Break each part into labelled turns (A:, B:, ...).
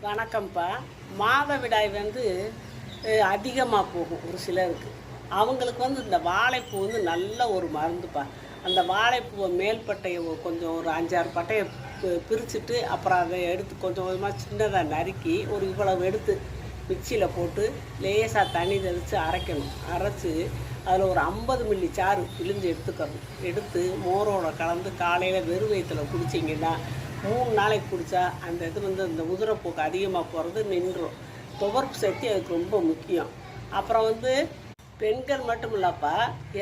A: வணக்கம்ப்பா. மாதவிடாய் அதிகமாக போகும் ஒரு சிலருக்கு. அவங்களுக்கு இந்த வாழைப்பூ நல்ல ஒரு மருந்துப்பா. அந்த வாழைப்பூவை மேல்பட்டையை கொஞ்சம் ஒரு 5-6 பட்டையை பிரிச்சுட்டு அப்புறம் அதை எடுத்து கொஞ்சம் கொஞ்சமாக சின்னதாக நறுக்கி ஒரு இவ்வளவு எடுத்து மிக்சியில் போட்டு லேசாக தண்ணி தெளித்து அரைக்கணும். அரைச்சி அதில் ஒரு 50 மில்லி சாறு பிழிஞ்சு எடுத்துக்கணும். எடுத்து மோரோட கலந்து காலையில் வெறும் வயிற்றில் குடிச்சிங்கன்னா 3 நாளைக்கு குடித்தா அந்த இது இந்த உதிரப்போக்கு அதிகமாக போகிறது நின்றும். துவர்ப்பு சக்தி அதுக்கு ரொம்ப முக்கியம். அப்புறம் பெண்கள் மட்டும் இல்லைப்பா,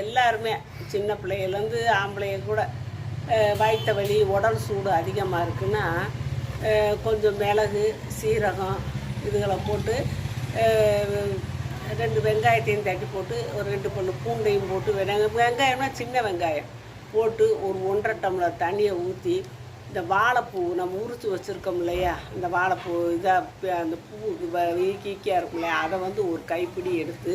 A: எல்லாருமே சின்ன பிள்ளைகள்லேருந்து ஆம்பளைங்க கூட வயிற்று வலி உடல் சூடு அதிகமாக இருக்குன்னா கொஞ்சம் மிளகு சீரகம் இதுகளை போட்டு 2 வெங்காயத்தையும் தட்டி போட்டு ஒரு 2 பல்லு பூண்டையும் போட்டு வெங்காயம்னா சின்ன வெங்காயம் போட்டு ஒரு 1.5 டம்ளர் தண்ணியை ஊற்றி இந்த வாழைப்பூ நம்ம உரித்து வச்சுருக்கோம் இல்லையா, இந்த வாழைப்பூ இதாக அந்த பூ ஈக்கியாக இருக்கும் இல்லையா, அதை ஒரு கைப்பிடி எடுத்து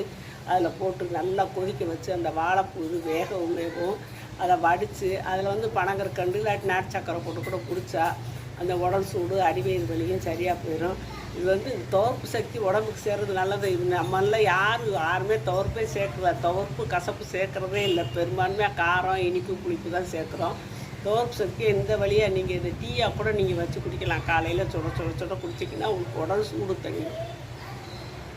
A: அதில் போட்டு நல்லா கொதிக்க வச்சு அந்த வாழைப்பூ வேகவும் அதை வடித்து அதில் பனங்கற்கண்டு இல்லாட்டி நாட்டு சக்கரை போட்டு கூட குடித்தா அந்த உடல் சூடு அடிவயிறு வலியும் சரியாக போயிடும். இது துவர்ப்பு சக்தி உடம்புக்கு சேர்றது நல்லது. இது நம்மள யாருமே துவர்ப்பே துவர்ப்பு கசப்பு சேர்க்குறதே இல்லை. பெரும்பான்மையாக காரம் இனிப்பு புளிப்பு தான் சேர்க்குறோம். துவர்ப்பு சக்தி இந்த வழியாக நீங்கள் இதை டீயாக கூட நீங்கள் வச்சு குடிக்கலாம். காலையில் சுட சுட சுட குடிச்சிங்கன்னா உங்களுக்கு உடல் சூடு தணியும்.